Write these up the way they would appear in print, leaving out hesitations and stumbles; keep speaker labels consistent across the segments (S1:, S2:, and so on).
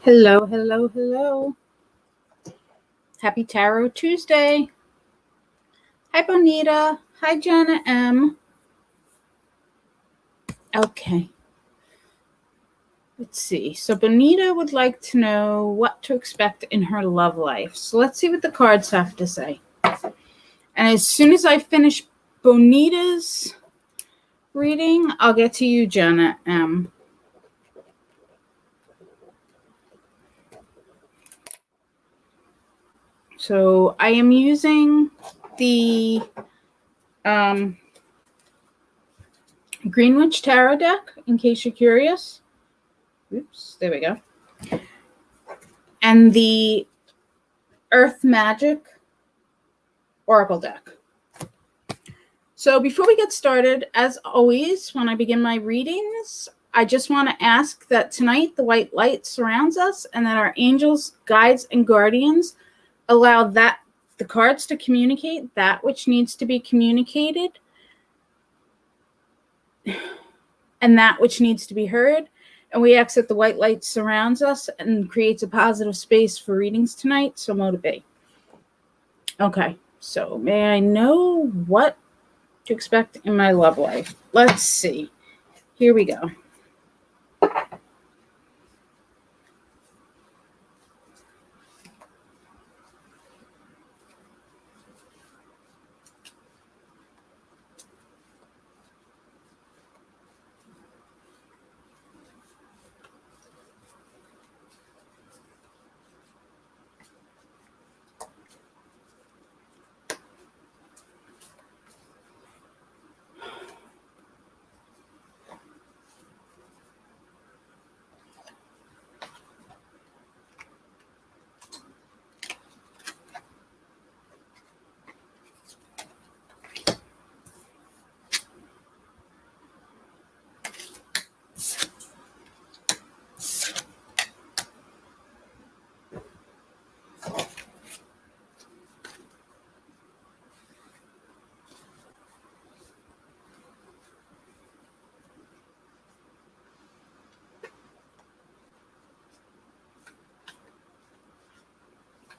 S1: Hello, hello, hello. Happy Tarot Tuesday. Hi, Bonita. Hi, Jenna M. Okay. Let's see. So Bonita would like to know what to expect in her love life. So let's see what the cards have to say. And as soon as I finish Bonita's reading, I'll get to you, Jenna M. So I am using the Greenwich Tarot deck, in case you're curious. Oops, there we go. And the Earth Magic Oracle deck. So before we get started, as always, when I begin my readings, I just want to ask that tonight the white light surrounds us and that our angels, guides, and guardians allow the cards to communicate that which needs to be communicated and that which needs to be heard. And we ask that the white light surrounds us and creates a positive space for readings tonight. So motivate. Okay, so may I know what to expect in my love life? Let's see. Here we go.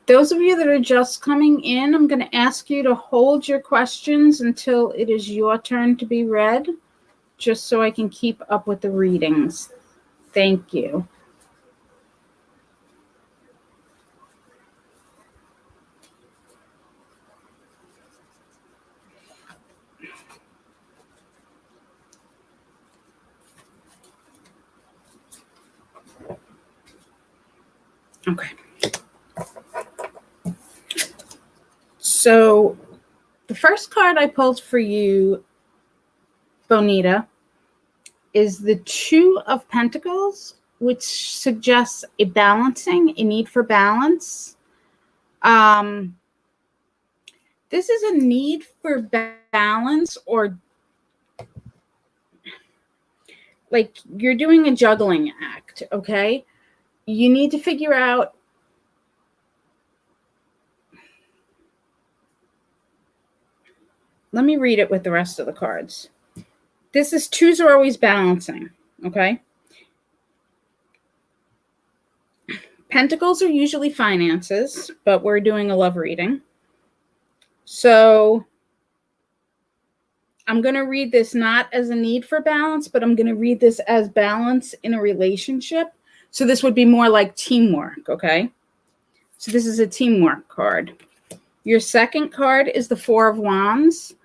S1: Those of you that are just coming in, I'm going to ask you to hold your questions until it is your turn to be read, just so I can keep up with the readings. Thank you. Okay. So the first card I pulled for you, Bonita, is the Two of Pentacles, which suggests a balancing, a need for balance. This is a need for balance, or like you're doing a juggling act, okay? You need to figure out let me read it with the rest of the cards. This is twos are always balancing, okay? Pentacles are usually finances, but we're doing a love reading. So I'm going to read this not as a need for balance, but I'm going to read this as balance in a relationship. So this would be more like teamwork, okay? So this is a teamwork card. Your second card is the Four of Wands.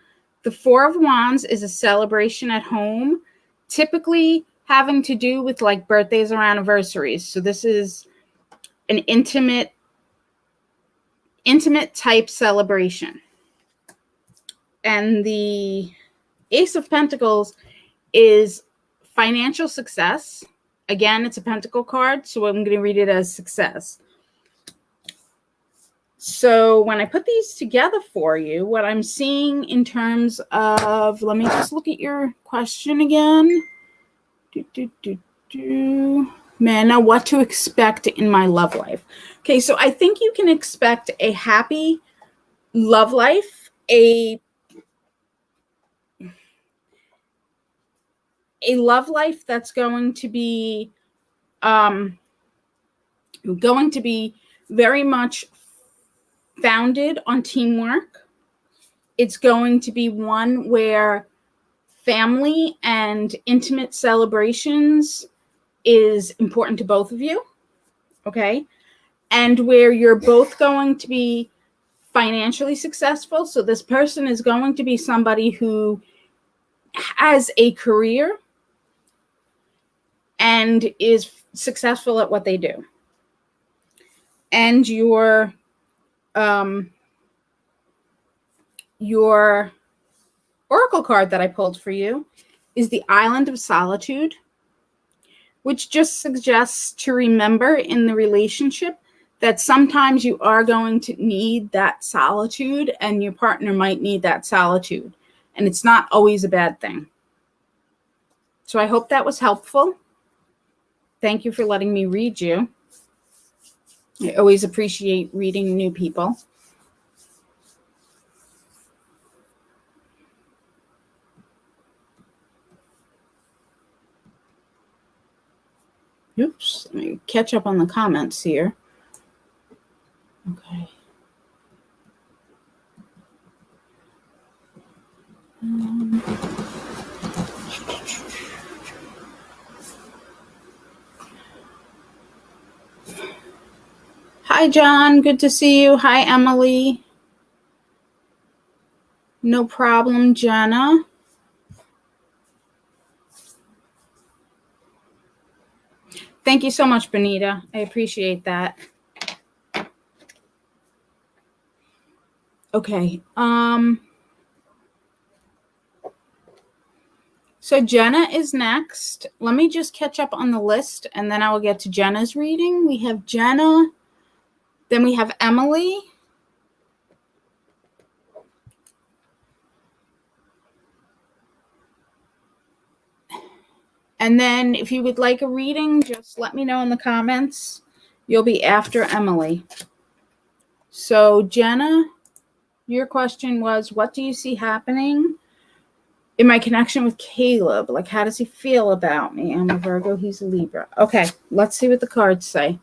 S1: The Four of Wands is a celebration at home, typically having to do with like birthdays or anniversaries. So this is an intimate type celebration. And the Ace of Pentacles is financial success. Again, it's a pentacle card, so I'm going to read it as success. So when I put these together for you, what I'm seeing in terms of, let me just look at your question again. Man, now what to expect in my love life. Okay, so I think you can expect a happy love life, a love life that's going to be going to be very much founded on teamwork. It's going to be one where family and intimate celebrations is important to both of you, okay? And where you're both going to be financially successful. So this person is going to be somebody who has a career and is successful at what they do. And your oracle card that I pulled for you is the Island of Solitude, which just suggests to remember in the relationship that sometimes you are going to need that solitude, and your partner might need that solitude. And it's not always a bad thing. So I hope that was helpful. Thank you for letting me read you. I always appreciate reading new people. Oops, let me catch up on the comments here. Okay. Hi, John. Good to see you. Hi, Emily. No problem, Jenna. Thank you so much, Benita. I appreciate that. Okay. So Jenna is next. Let me just catch up on the list, and then I will get to Jenna's reading. We have Jenna. Then we have Emily. And then if you would like a reading, just let me know in the comments. You'll be after Emily. So Jenna, your question was, what do you see happening in my connection with Caleb? Like, how does he feel about me? I'm a Virgo, he's a Libra. Okay, let's see what the cards say.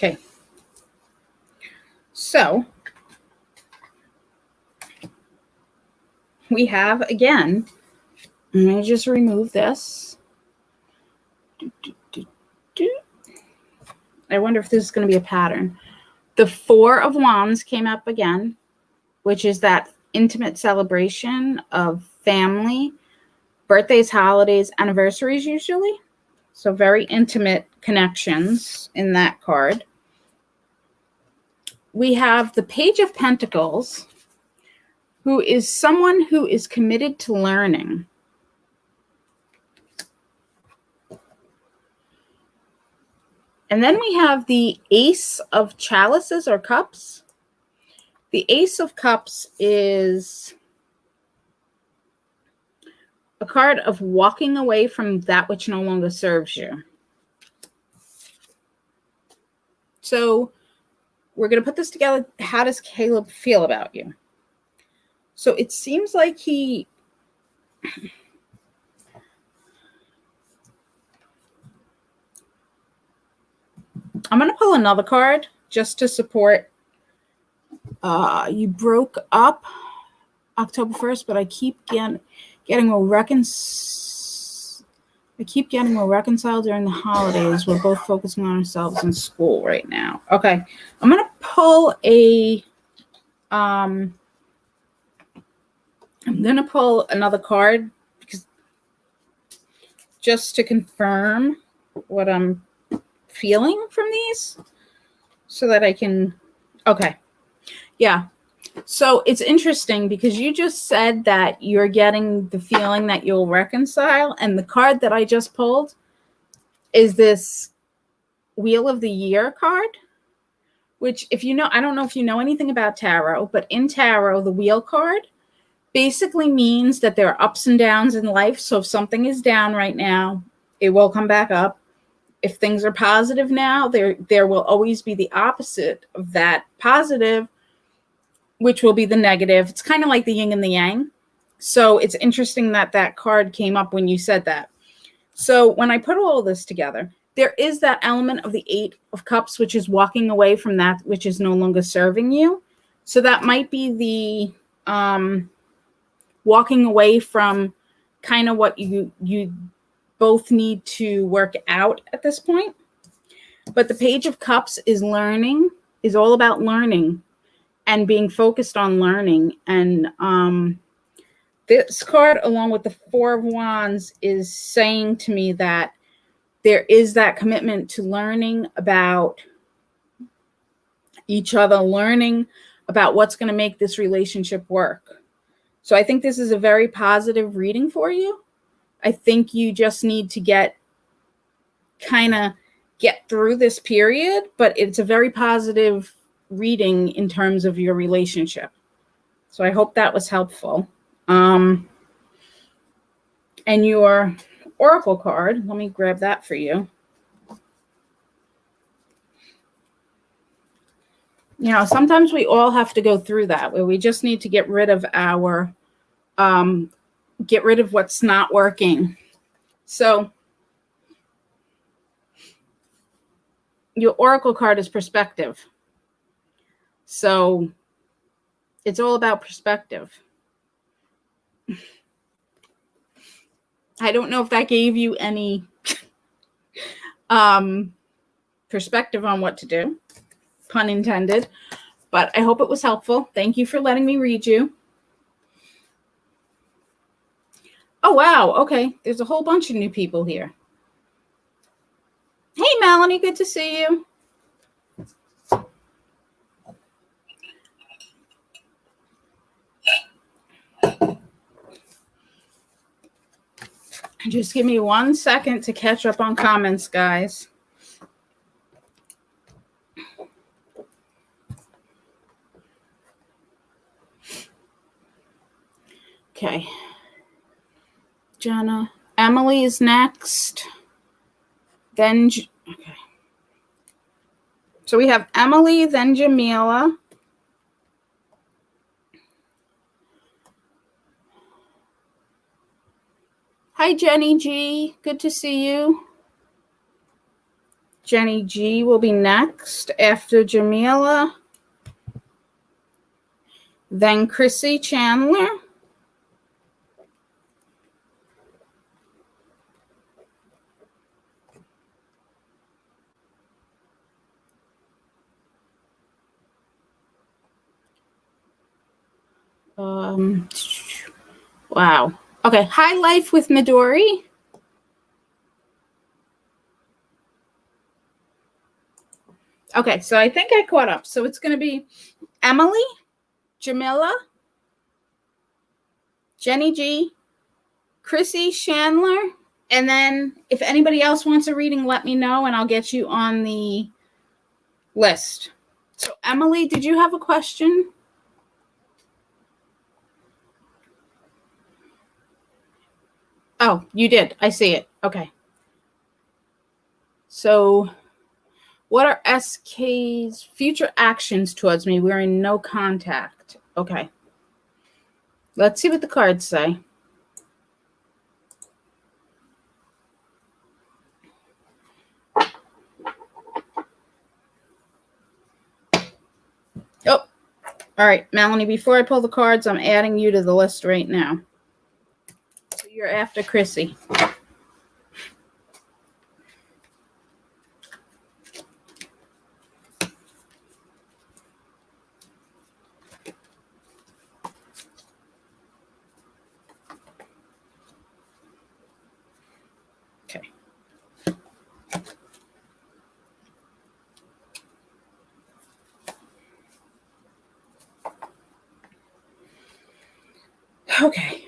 S1: Okay. So we have, again, let me just remove this. I wonder if this is going to be a pattern. The Four of Wands came up again, which is that intimate celebration of family, birthdays, holidays, anniversaries usually. So very intimate connections in that card. We have the Page of Pentacles, who is someone who is committed to learning. And then we have the Ace of Chalices or Cups. The Ace of Cups is a card of walking away from that which no longer serves you. So we're going to put this together. How does Caleb feel about you? So it seems like I'm going to pull another card just to support. You broke up October 1st, but I keep getting reconciled during the holidays. We're both focusing on ourselves in school right now. Okay. I'm going to pull another card because just to confirm what I'm feeling from these so that I can, okay. Yeah. So it's interesting because you just said that you're getting the feeling that you'll reconcile. And the card that I just pulled is this Wheel of the Year card, which if you know, I don't know if you know anything about tarot, but in tarot, the wheel card basically means that there are ups and downs in life. So if something is down right now, it will come back up. If things are positive now, there will always be the opposite of that positive, which will be the negative. It's kind of like the yin and the yang. So it's interesting that that card came up when you said that. So when I put all this together, there is that element of the Eight of Cups, which is walking away from that which is no longer serving you. So that might be the walking away from kind of what you both need to work out at this point. But the Page of Cups is learning, is all about learning and being focused on learning. And this card, along with the Four of Wands, is saying to me that there is that commitment to learning about each other, learning about what's going to make this relationship work. So I think this is a very positive reading for you. I think you just need to get through this period, but it's a very positive reading in terms of your relationship. So I hope that was helpful. And your Oracle card, let me grab that for you. You know, sometimes we all have to go through that where we just need to get rid of what's not working. So your Oracle card is perspective. So it's all about perspective. I don't know if that gave you any perspective on what to do, pun intended, but I hope it was helpful. Thank you for letting me read you. Oh, wow. Okay. There's a whole bunch of new people here. Hey, Melanie. Good to see you. Just give me 1 second to catch up on comments, guys. Okay. Jenna. Emily is next. Then, okay. So we have Emily, then Jamila. Hi, Jenny G. Good to see you. Jenny G will be next after Jamila. Then Chrissy Chandler. Wow. Okay. High Life with Midori. Okay, so I think I caught up. So it's going to be Emily, Jamila, Jenny G, Chrissy Chandler, and then if anybody else wants a reading, let me know and I'll get you on the list. So Emily, did you have a question? Oh, you did. I see it. Okay. So what are SK's future actions towards me? We're in no contact. Okay. Let's see what the cards say. Oh, all right, Melanie, before I pull the cards, I'm adding you to the list right now. So you're after Chrissy. Okay. Okay.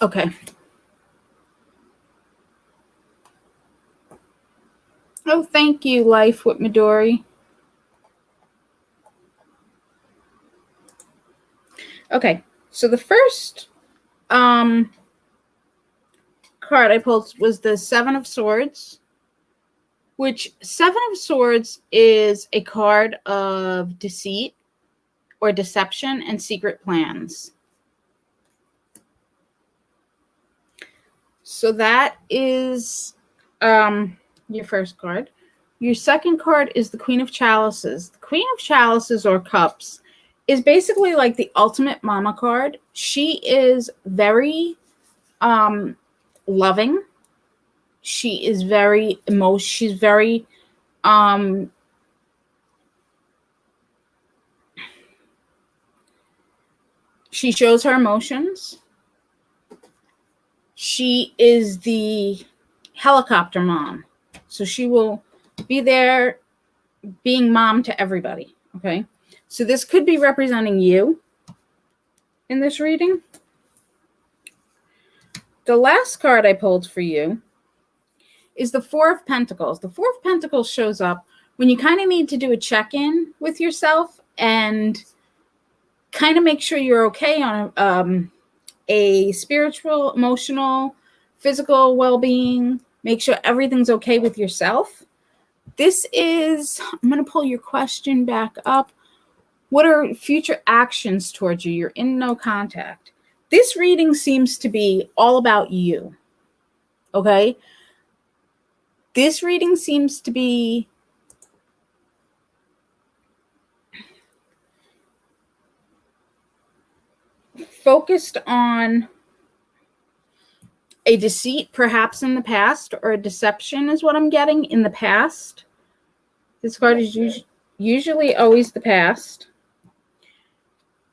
S1: Okay. Oh, thank you, Life with Midori. Okay, so the first card I pulled was the Seven of Swords, which Seven of Swords is a card of deceit or deception and secret plans. So that is your first card. Your second card is the Queen of Chalices. The Queen of Chalices or Cups is basically like the ultimate mama card. She is very loving. She is very she's very she shows her emotions. She is the helicopter mom. So she will be there being mom to everybody. Okay. So this could be representing you in this reading. The last card I pulled for you is the Four of Pentacles. The Four of Pentacles shows up when you kind of need to do a check-in with yourself and kind of make sure you're okay on a spiritual, emotional, physical well-being, Make sure everything's okay with yourself. This is, I'm going to pull your question back up. What are future actions towards you? You're in no contact. This reading seems to be all about you. Okay? This reading seems to be focused on a deceit, perhaps in the past, or a deception is what I'm getting in the past. This card is usually always the past.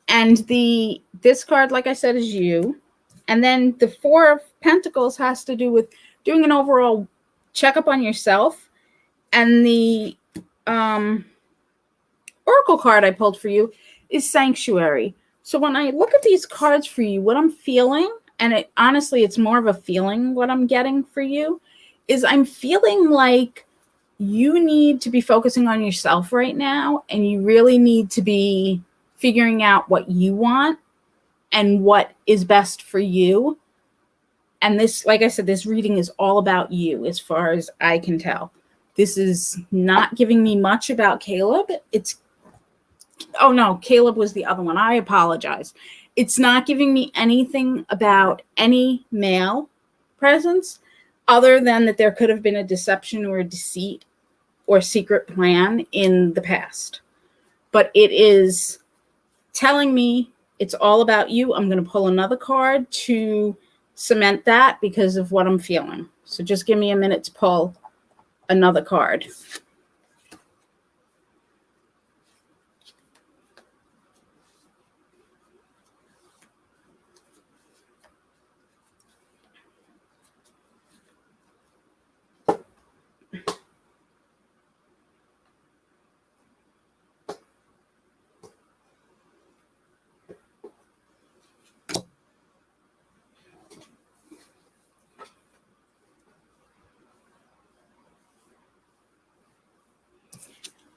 S1: And this card, like I said, is you. And then the Four of Pentacles has to do with doing an overall checkup on yourself. And the Oracle card I pulled for you is Sanctuary. So when I look at these cards for you, what I'm feeling, and honestly, it's more of a feeling what I'm getting for you, is I'm feeling like you need to be focusing on yourself right now, and you really need to be figuring out what you want and what is best for you. And this, like I said, this reading is all about you as far as I can tell. This is not giving me much about Caleb. Oh no, Caleb was the other one. I apologize. It's not giving me anything about any male presence other than that there could have been a deception or a deceit or secret plan in the past. But it is telling me it's all about you. I'm going to pull another card to cement that because of what I'm feeling. So just give me a minute to pull another card.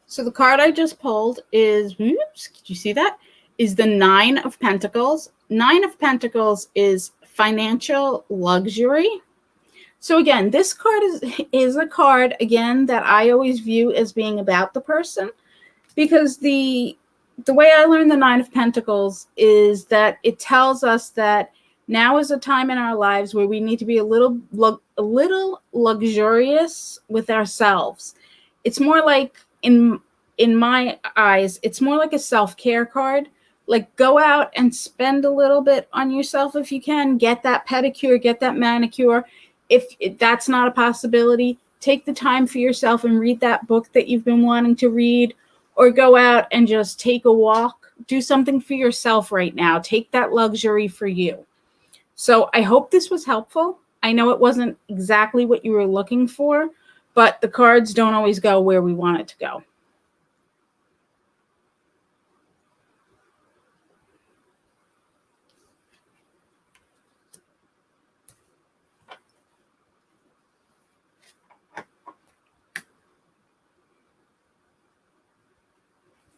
S1: So the card I just pulled is, oops, did you see that? Is the Nine of Pentacles. Nine of Pentacles is financial luxury. So again, this card is a card, again, that I always view as being about the person, because the way I learned the Nine of Pentacles is that it tells us that now is a time in our lives where we need to be a little luxurious with ourselves. It's more like, in my eyes, it's more like a self-care card. Like, go out and spend a little bit on yourself if you can. Get that pedicure, get that manicure. If that's not a possibility, take the time for yourself and read that book that you've been wanting to read, or go out and just take a walk. Do something for yourself right now. Take that luxury for you. So I hope this was helpful. I know it wasn't exactly what you were looking for, but the cards don't always go where we want it to go.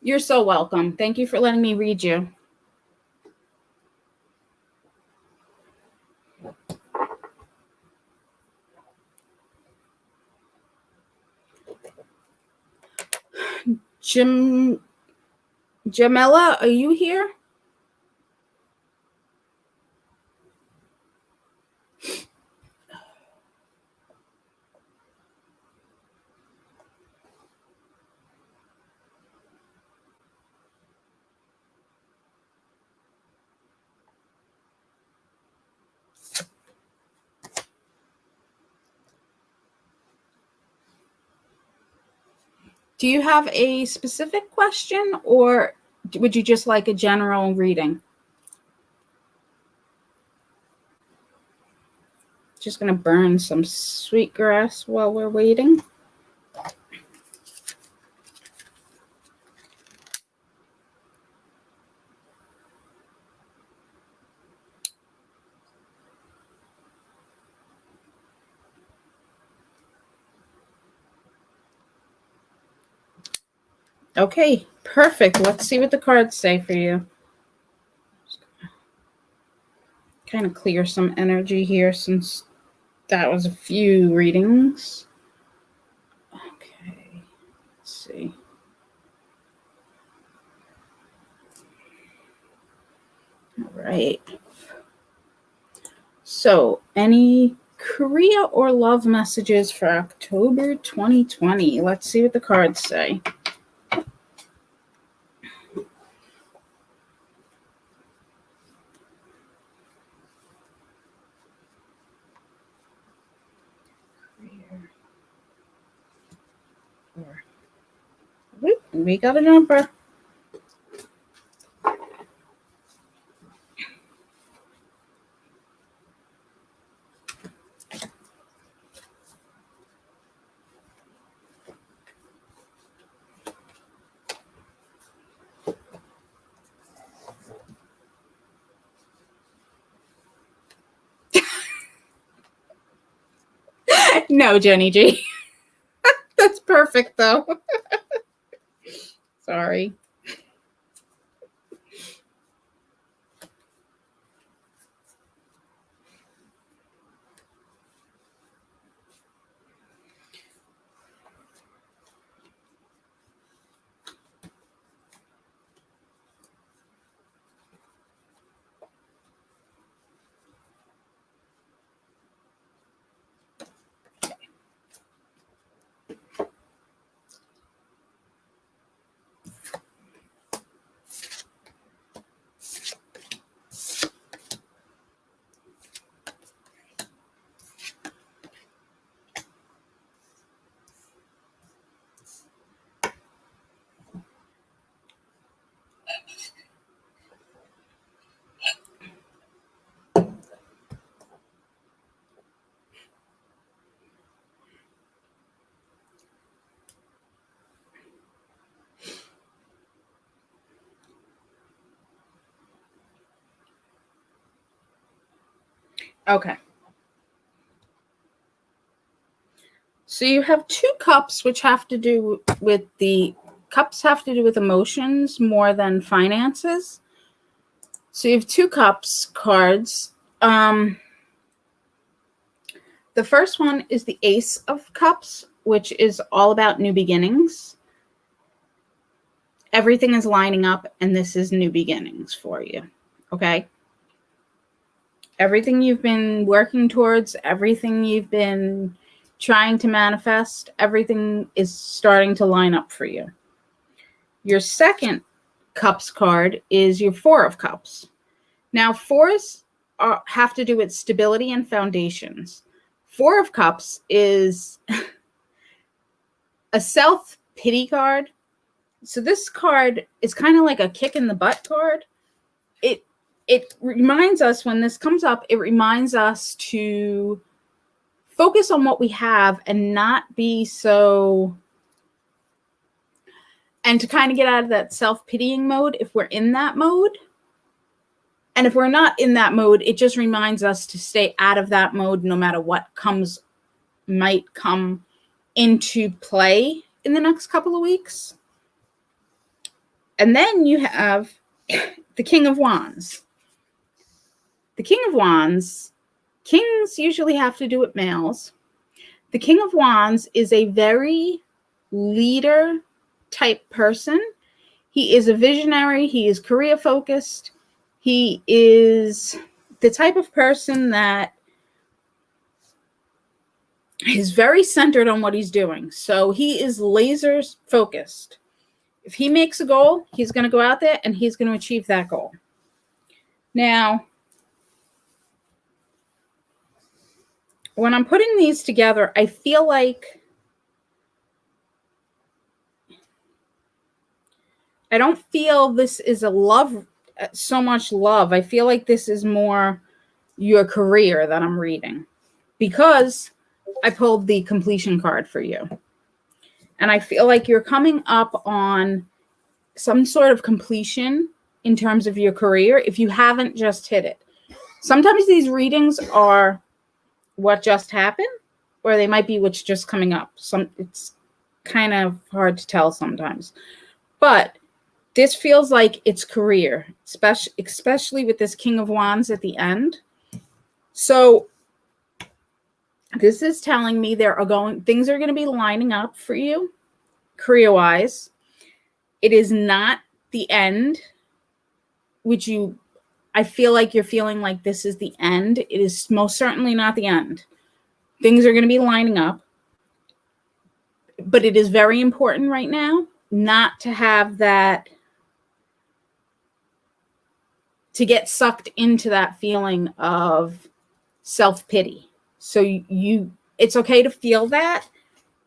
S1: You're so welcome. Thank you for letting me read you. Jamela, are you here? Do you have a specific question, or would you just like a general reading? Just going to burn some sweetgrass while we're waiting. Okay, perfect. Let's see what the cards say for you. Just kind of clear some energy here since That was a few readings. Okay, let's see. All right. So, any career or love messages for October 2020? Let's see what the cards say. We got a number. No, Jenny G. That's perfect, though. Sorry. Okay. So you have two cups, which have to do with emotions more than finances. So you have two cups cards. The first one is the Ace of Cups, which is all about new beginnings. Everything is lining up, and this is new beginnings for you. Okay. Everything you've been working towards, everything you've been trying to manifest, everything is starting to line up for you. Your second Cups card is your Four of Cups. Now, fours have to do with stability and foundations. Four of Cups is a self-pity card. So this card is kind of like a kick in the butt card. It reminds us, when this comes up, it reminds us to focus on what we have and not be so, and to kind of get out of that self-pitying mode if we're in that mode. And if we're not in that mode, it just reminds us to stay out of that mode no matter what might come into play in the next couple of weeks. And then you have the King of Wands. The King of Wands, kings usually have to do with males. The King of Wands is a very leader type person. He is a visionary. He is career focused. He is the type of person that is very centered on what he's doing. So he is laser focused. If he makes a goal, he's going to go out there and he's going to achieve that goal. Now, when I'm putting these together, I feel like I don't feel this is so much love. I feel like this is more your career that I'm reading, because I pulled the completion card for you. And I feel like you're coming up on some sort of completion in terms of your career if you haven't just hit it. Sometimes these readings are what just happened, or they might be what's just coming up. It's kind of hard to tell sometimes. But this feels like it's career, especially with this King of Wands at the end. So This is telling me things are going to be lining up for you career-wise. It is not the end, which I feel like you're feeling like this is the end. It is most certainly not the end. Things are going to be lining up. But it is very important right now not to have that, to get sucked into that feeling of self-pity. So it's okay to feel that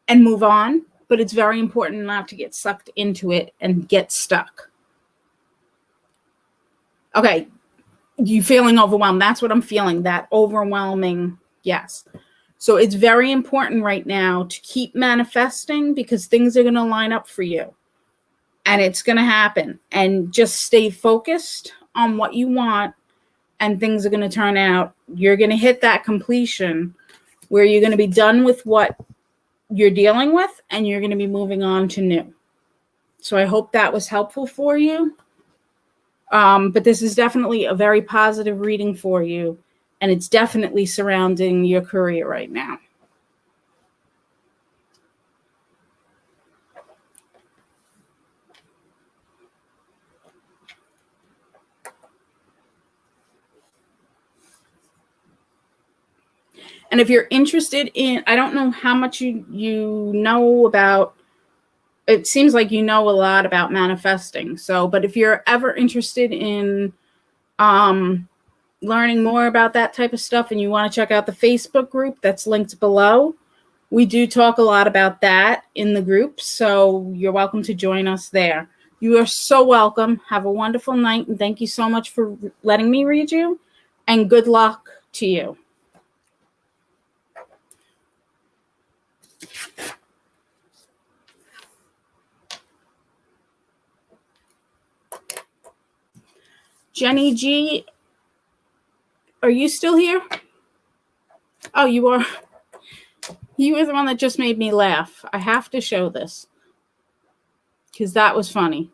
S1: and move on, but it's very important not to get sucked into it and get stuck. Okay, you feeling overwhelmed? That's what I'm feeling, that overwhelming, yes. So it's very important right now to keep manifesting, because things are going to line up for you and it's going to happen. And just stay focused on what you want and things are going to turn out. You're going to hit that completion where you're going to be done with what you're dealing with and you're going to be moving on to new. So I hope that was helpful for you. But this is definitely a very positive reading for you, and it's definitely surrounding your career right now. And if you're interested in, I don't know how much you know about, it seems like you know a lot about manifesting. So, but if you're ever interested in learning more about that type of stuff and you want to check out the Facebook group that's linked below, we do talk a lot about that in the group. So you're welcome to join us there. You are so welcome. Have a wonderful night. And thank you so much for letting me read you. And good luck to you. Jenny G, are you still here? Oh, you are. You were the one that just made me laugh. I have to show this because that was funny.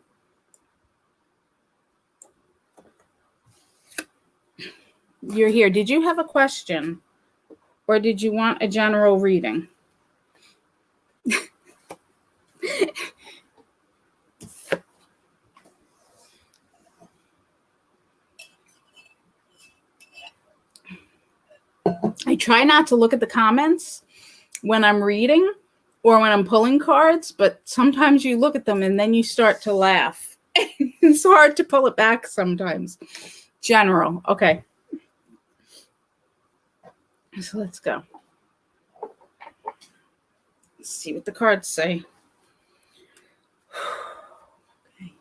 S1: You're here. Did you have a question or did you want a general reading? I try not to look at the comments when I'm reading or when I'm pulling cards, but sometimes you look at them and then you start to laugh. It's hard to pull it back sometimes. General. Okay. So let's go. Let's see what the cards say. Okay.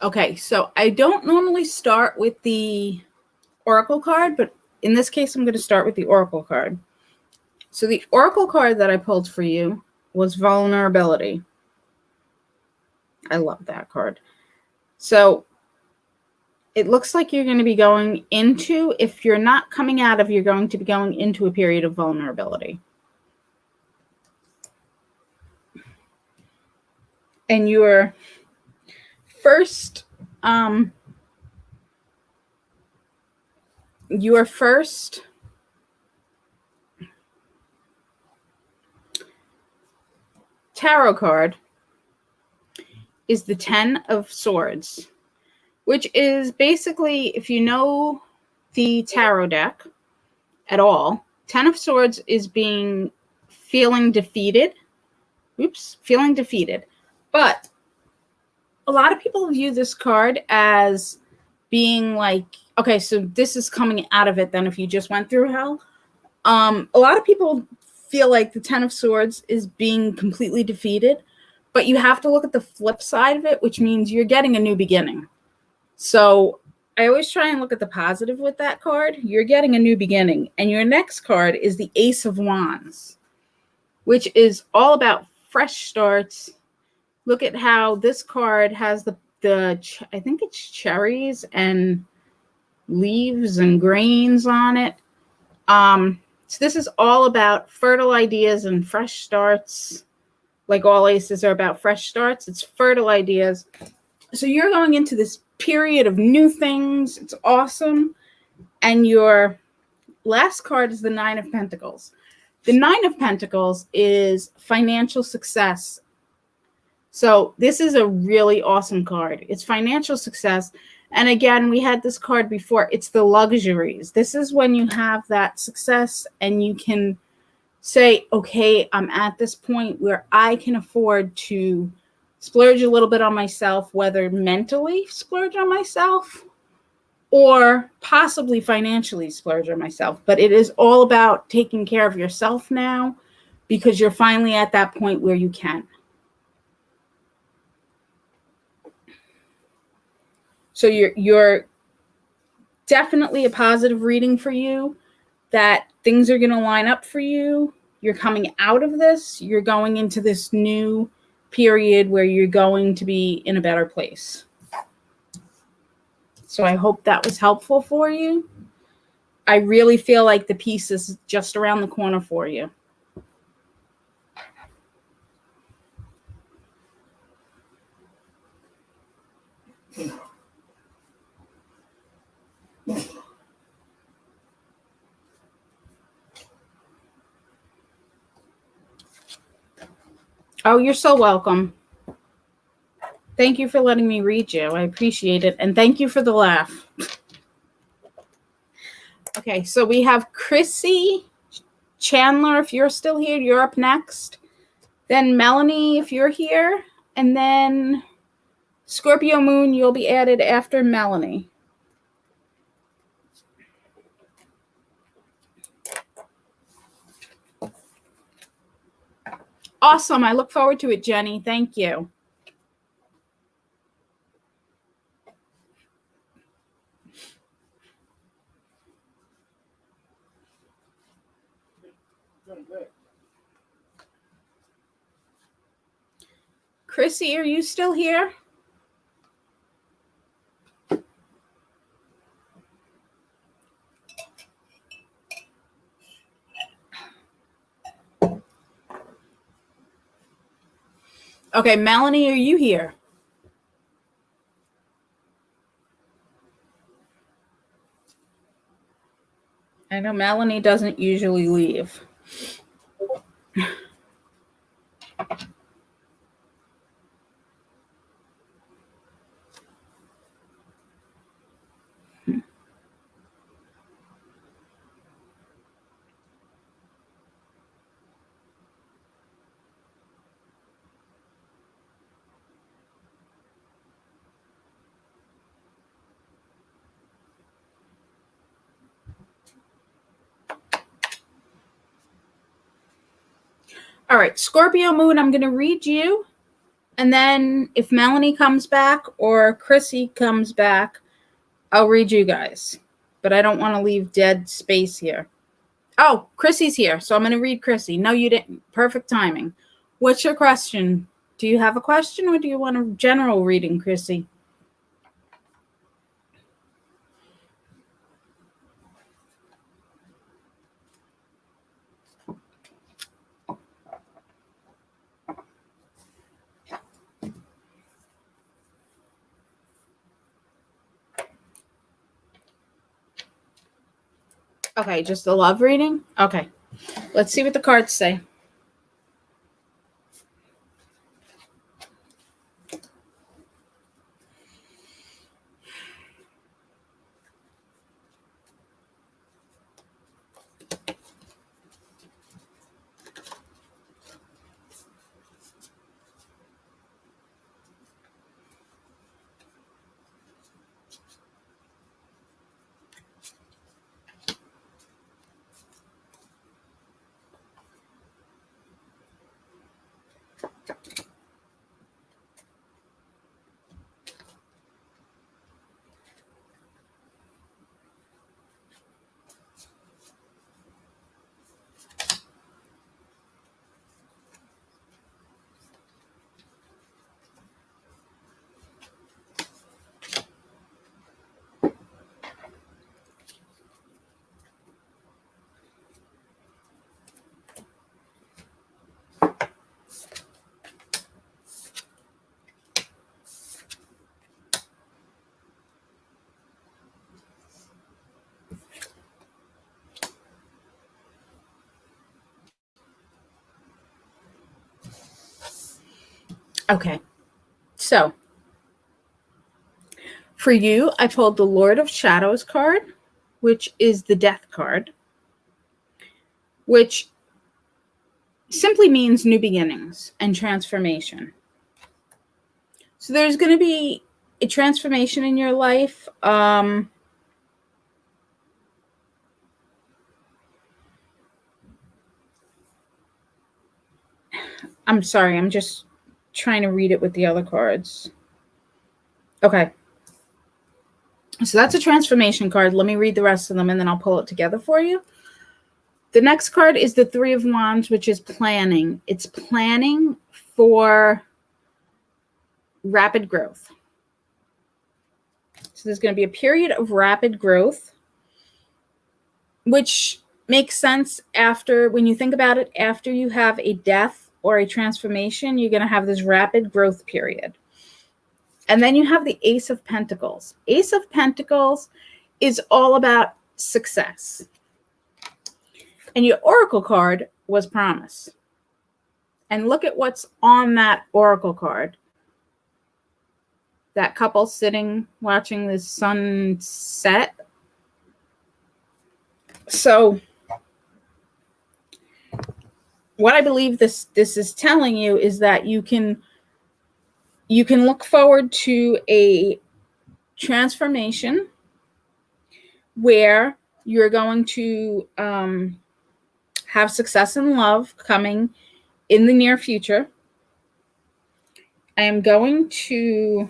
S1: Okay, so I don't normally start with the Oracle card, but in this case, I'm going to start with the Oracle card. So the Oracle card that I pulled for you was vulnerability. I love that card. So it looks like you're going to be going into, if you're not coming out of, you're going to be going into a period of vulnerability. And your first your first tarot card is the 10 of Swords, which is basically, if you know the tarot deck at all, 10 of Swords is feeling defeated. Feeling defeated. But a lot of people view this card as being like, okay, so this is coming out of it then if you just went through hell. A lot of people feel like the 10 of Swords is being completely defeated, but you have to look at the flip side of it, which means you're getting a new beginning. So I always try and look at the positive with that card. You're getting a new beginning. And your next card is the Ace of Wands, which is all about fresh starts. Look at how this card has the I think it's cherries and leaves and grains on it. So this is all about fertile ideas and fresh starts. Like all aces are about fresh starts. It's fertile ideas. So you're going into this period of new things. It's awesome. And your last card is the Nine of Pentacles. The Nine of Pentacles is financial success. So this is a really awesome card. It's financial success. And again, we had this card before. It's the luxuries. This is when you have that success and you can say, okay, I'm at this point where I can afford to splurge a little bit on myself, whether mentally splurge on myself or possibly financially splurge on myself. But it is all about taking care of yourself now because you're finally at that point where you can. So you're definitely a positive reading for you, that things are going to line up for you. You're coming out of this. You're going into this new period where you're going to be in a better place. So I hope that was helpful for you. I really feel like the peace is just around the corner for you. Oh, you're so welcome. Thank you for letting me read you. I appreciate it. And thank you for the laugh. Okay, so we have Chrissy Chandler. If you're still here, you're up next. Then Melanie, if you're here. And then Scorpio Moon, you'll be added after Melanie. Awesome. I look forward to it, Jenny. Thank you. Chrissy, are you still here? Okay, Melanie, are you here? I know Melanie doesn't usually leave. All right, Scorpio Moon, I'm going to read you. And then if Melanie comes back or Chrissy comes back, I'll read you guys. But I don't want to leave dead space here. Oh, Chrissy's here, so I'm going to read Chrissy. No, you didn't. Perfect timing. What's your question? Do you have a question or do you want a general reading, Chrissy? Okay, just a love reading? Okay. Let's see what the cards say. Okay. So, for you, I pulled the Lord of Shadows card, which is the Death card, which simply means new beginnings and transformation. So there's going to be a transformation in your life. I'm sorry, I'm just trying to read it with the other cards. Okay. So that's a transformation card. Let me read the rest of them and then I'll pull it together for you. The next card is the Three of Wands, which is planning. It's planning for rapid growth. So there's going to be a period of rapid growth, which makes sense after, when you think about it, after you have a death or a transformation, you're going to have this rapid growth period. And then you have the Ace of Pentacles. Ace of Pentacles is all about success. And your Oracle card was Promise. And look at what's on that Oracle card. That couple sitting, watching the sunset. So what I believe this is telling you is that you can look forward to a transformation where you're going to have success in love coming in the near future. I am going to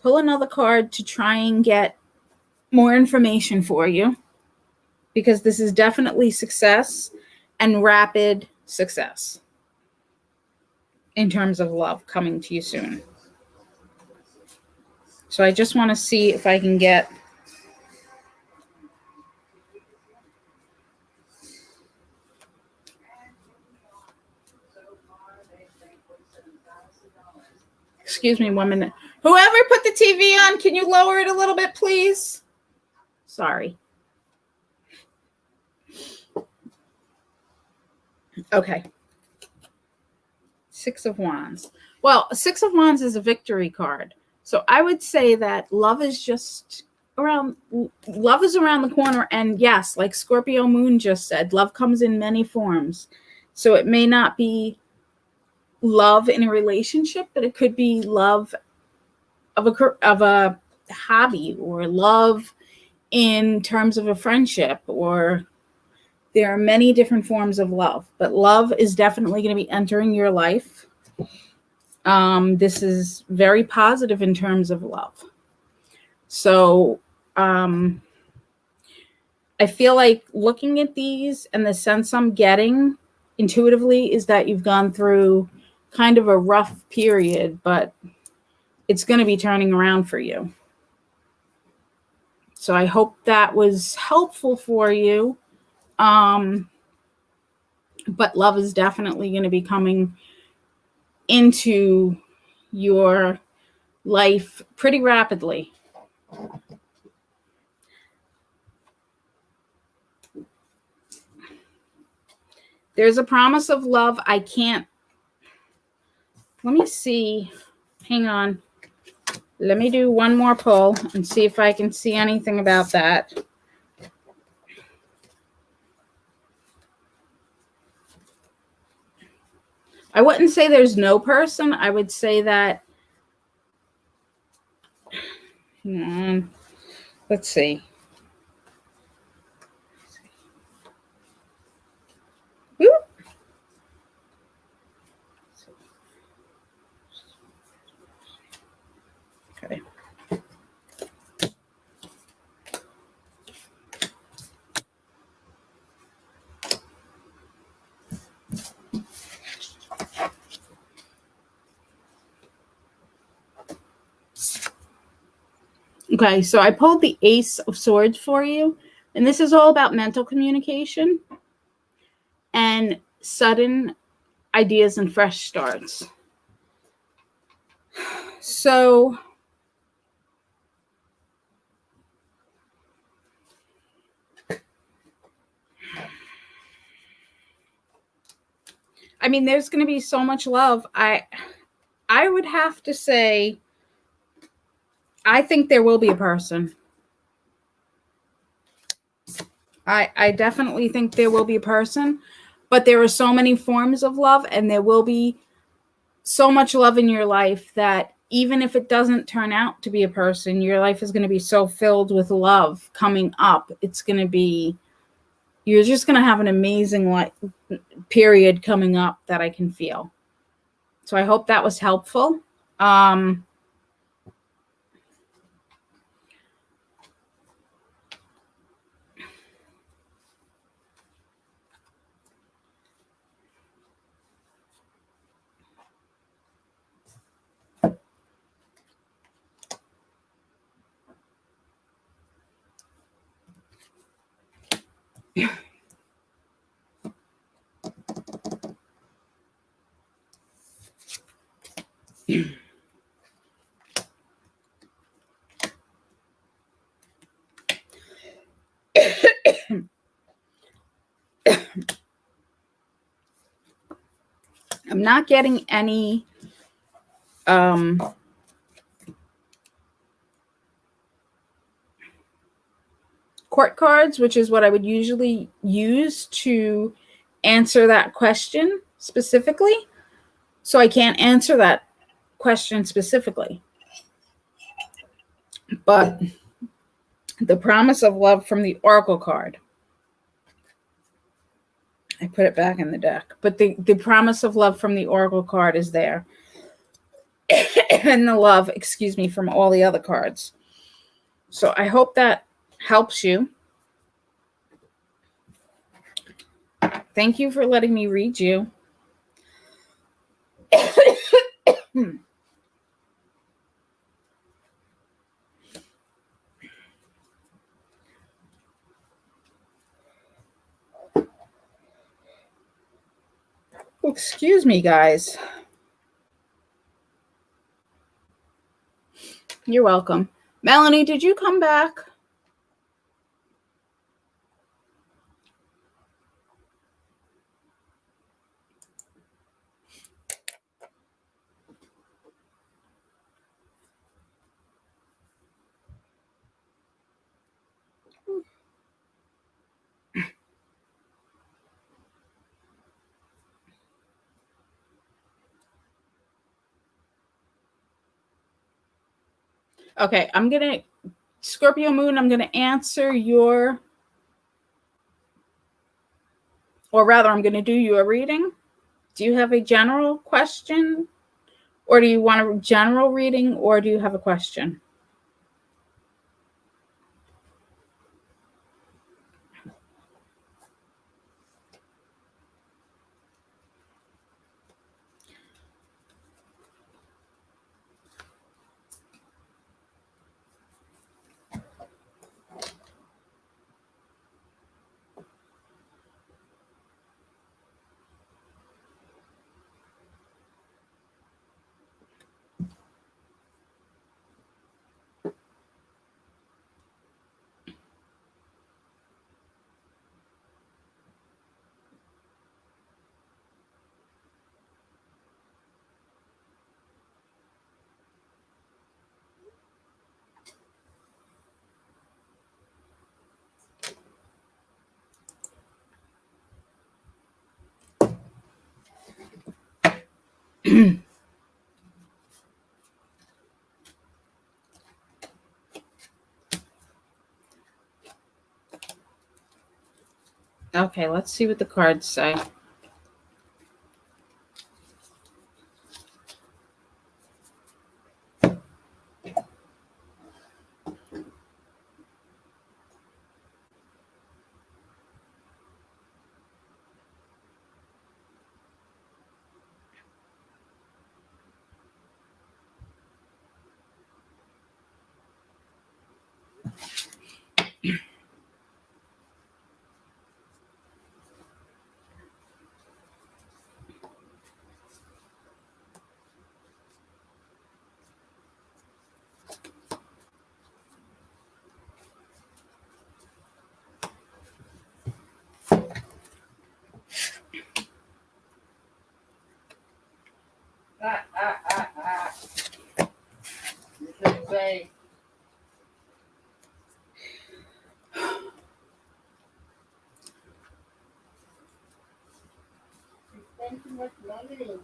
S1: pull another card to try and get more information for you, because this is definitely success and rapid success in terms of love coming to you soon. So I just want to see if I can get excuse me 1 minute. Whoever put the TV on, can you lower it a little bit, please? Sorry. Okay. Six of Wands. Well, Six of Wands is a victory card. So I would say that love is around the corner. And yes, like Scorpio Moon just said, love comes in many forms. So it may not be love in a relationship, but it could be love of a hobby, or love in terms of a friendship, or there are many different forms of love, but love is definitely going to be entering your life. This is very positive in terms of love. So I feel like looking at these, and the sense I'm getting intuitively is that you've gone through kind of a rough period, but it's going to be turning around for you. So I hope that was helpful for you. But love is definitely going to be coming into your life pretty rapidly. There's a promise of love. I can't. Let me see. Hang on. Let me do one more pull and see if I can see anything about that. I wouldn't say there's no person. I would say that. Hang on. Let's see. Whoop. Okay. Okay, so I pulled the Ace of Swords for you, and this is all about mental communication and sudden ideas and fresh starts. So I mean, there's going to be so much love. I would have to say, I think there will be a person. I definitely think there will be a person, but there are so many forms of love, and there will be so much love in your life that even if it doesn't turn out to be a person, your life is going to be so filled with love coming up. It's going to be, you're just going to have an amazing period coming up that I can feel. So I hope that was helpful. I'm not getting any court cards, which is what I would usually use to answer that question specifically. So I can't answer that question specifically. But the promise of love from the Oracle card. I put it back in the deck. But the promise of love from the Oracle card is there. And the love, excuse me, from all the other cards. So I hope that helps you. Thank you for letting me read you. Excuse me, guys. You're welcome. Melanie, did you come back? Okay, I'm going to, Scorpio Moon, I'm going to answer your, or rather, I'm going to do your reading. Do you have a general question? Or do you want a general reading, or do you have a question? Okay, let's see what the cards say. You should say. Spend too much money.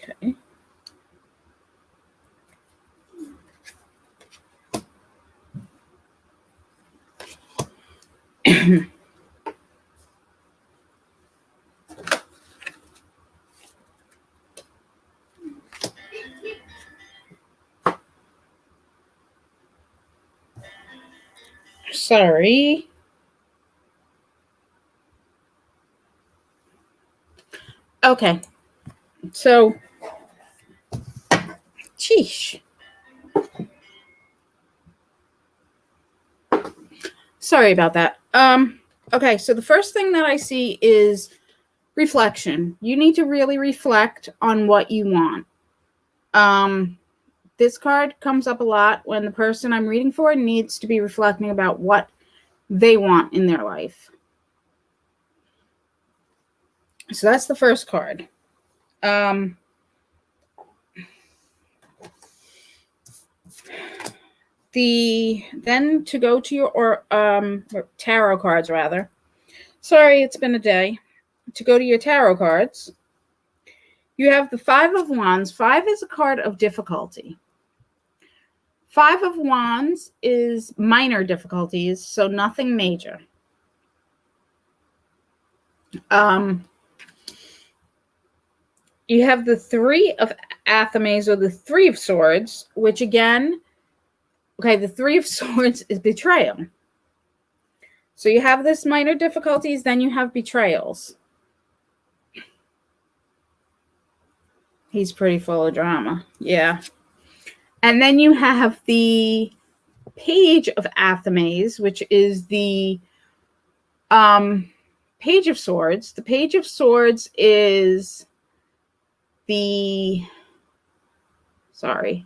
S1: Okay. Sorry. Okay. So, sheesh. Sorry about that. Okay, so the first thing that I see is reflection. You need to really reflect on what you want. This card comes up a lot when the person I'm reading for needs to be reflecting about what they want in their life. So that's the first card. Then to go to your tarot cards rather. Sorry, it's been a day. To go to your tarot cards, you have the Five of Wands. 5 is a card of difficulty. 5 of Wands is minor difficulties, so nothing major. You have the 3 of Athames, or the 3 of Swords, which again, okay, the 3 of Swords is betrayal. So you have this minor difficulties, then you have betrayals. He's pretty full of drama. Yeah. And then you have the Page of Athames, which is the Page of Swords. The Page of Swords is the... Sorry.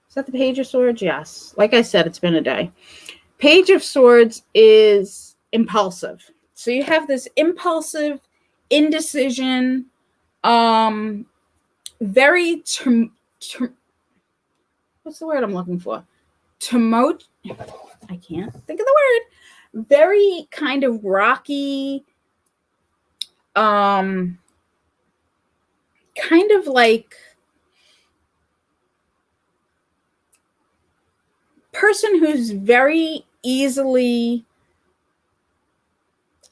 S1: Is that the Page of Swords? Yes. Like I said, it's been a day. Page of Swords is impulsive. So you have this impulsive, indecision, very what's the word I'm looking for? I can't think of the word. Very kind of rocky, kind of like person who's very easily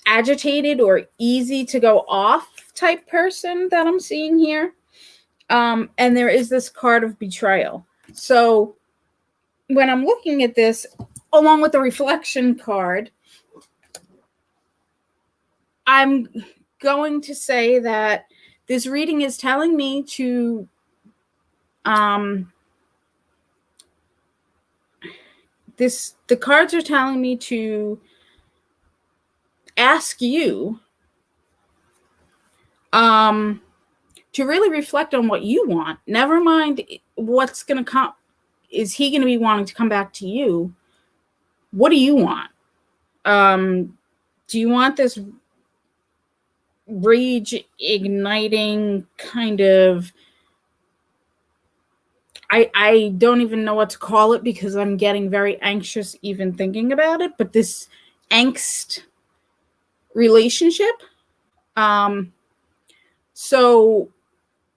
S1: agitated or easy to go off type person that I'm seeing here. And there is this card of betrayal. So when I'm looking at this, along with the reflection card, I'm going to say that this reading is telling me to the cards are telling me to ask you to really reflect on what you want. Never mind what's going to come. Is he going to be wanting to come back to you? What do you want? Do you want this rage igniting kind of, I don't even know what to call it because I'm getting very anxious even thinking about it, but this angst relationship. So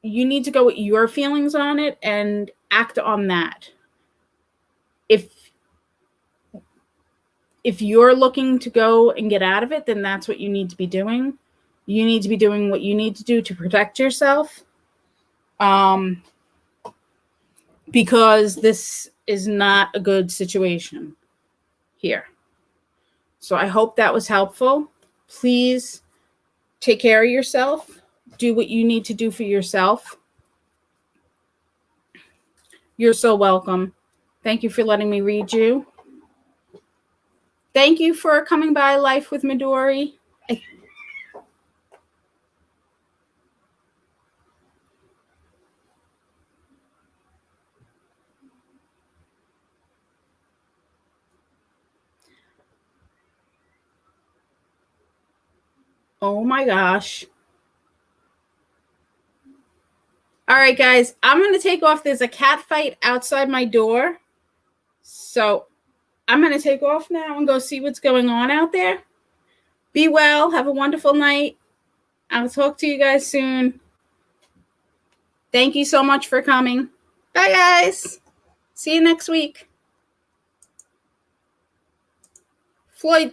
S1: you need to go with your feelings on it and act on that. If you're looking to go and get out of it, then that's what you need to be doing. You need to be doing what you need to do to protect yourself. Because this is not a good situation here. So I hope that was helpful. Please take care of yourself. Do what you need to do for yourself. You're so welcome. Thank you for letting me read you. Thank you for coming by Life with Midori. Oh my gosh. All right, guys, I'm going to take off. There's a cat fight outside my door. So I'm going to take off now and go see what's going on out there. Be well. Have a wonderful night. I'll talk to you guys soon. Thank you so much for coming. Bye, guys. See you next week. Floyd.